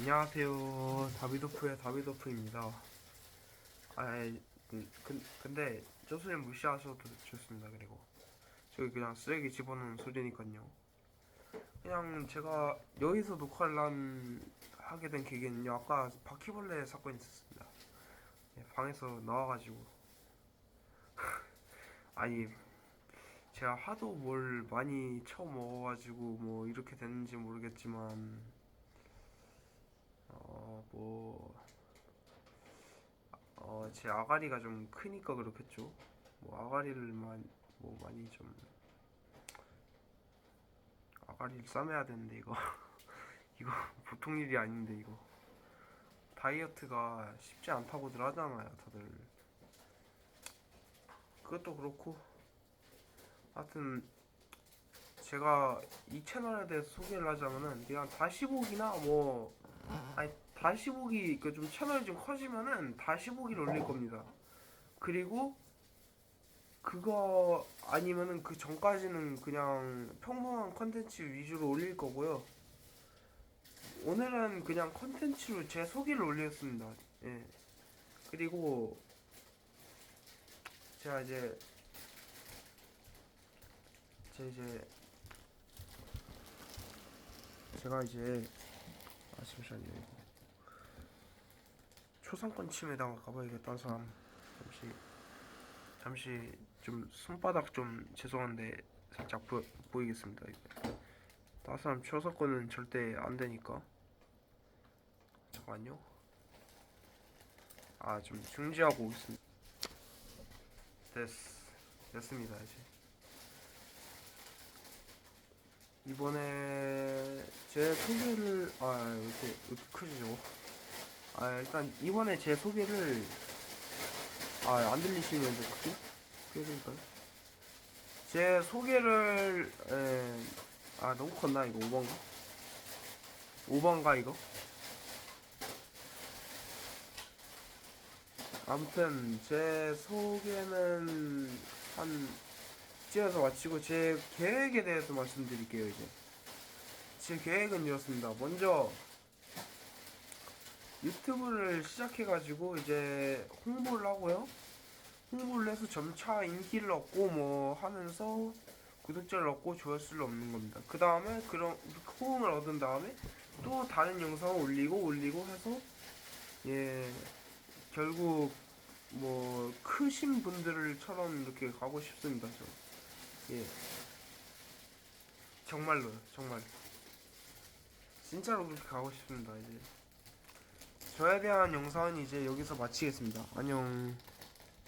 안녕하세요. 다비도프의 다비도프입니다. 근데 저 소리 무시하셔도 좋습니다. 그리고 저기 그냥 쓰레기 집어넣는 소리니까요. 그냥 제가 여기서 하게 된 계기는요. 아까 바퀴벌레 사건이 있었습니다. 예, 방에서 나와가지고 아니 제가 하도 뭘 많이 처먹어가지고 뭐 이렇게 됐는지 모르겠지만 뭐 제 아가리가 좀 크니까 그렇겠죠. 뭐 뭐 많이 좀 아가리를 싸매야 되는데 이거 이거 보통 일이 아닌데 이거 다이어트가 쉽지 않다고들 하잖아요, 다들. 그것도 그렇고 하여튼 제가 이 채널에 대해서 소개를 하자면은 그냥 다시 보기나 뭐 아니 다시 보기 그 좀 채널이 좀 커지면은 다시 보기를 올릴 겁니다. 그리고 그거 아니면은 그 전까지는 그냥 평범한 컨텐츠 위주로 올릴 거고요. 오늘은 그냥 컨텐츠로 제 소개를 올렸습니다. 예. 그리고 제가 이제 제 이제 제가 이제 잠시만요. 초상권 침해당 가봐야겠다는 사람 잠시 좀 손바닥 좀 죄송한데 살짝 보이겠습니다. 다른 사람 초상권은 절대 안 되니까 잠깐만요. 좀 중지하고 오겠습니다. 됐습니다. 이제 이번에 제 소개를 왜 이렇게 크지죠? 일단 이번에 제 소개를 안 들리시면 좀 크게 해드릴까요? 제 소개를 너무 컸나 이거 5번가? 5번가 이거? 아무튼 제 소개는 한 이쯤에서 마치고 제 계획에 대해서 말씀드릴게요. 이제 제 계획은 이렇습니다. 먼저 유튜브를 시작해가지고 이제 홍보를 하고요. 홍보를 해서 점차 인기를 얻고 뭐 하면서 구독자를 얻고 조회수를 얻는 겁니다. 그 다음에 그런 호응을 얻은 다음에 또 다른 영상을 올리고 해서 예 결국 뭐 크신 분들처럼 이렇게 가고 싶습니다. 예 정말로요, 정말 진짜로 그렇게 가고 싶습니다. 이제 저에 대한 영상은 이제 여기서 마치겠습니다. 안녕.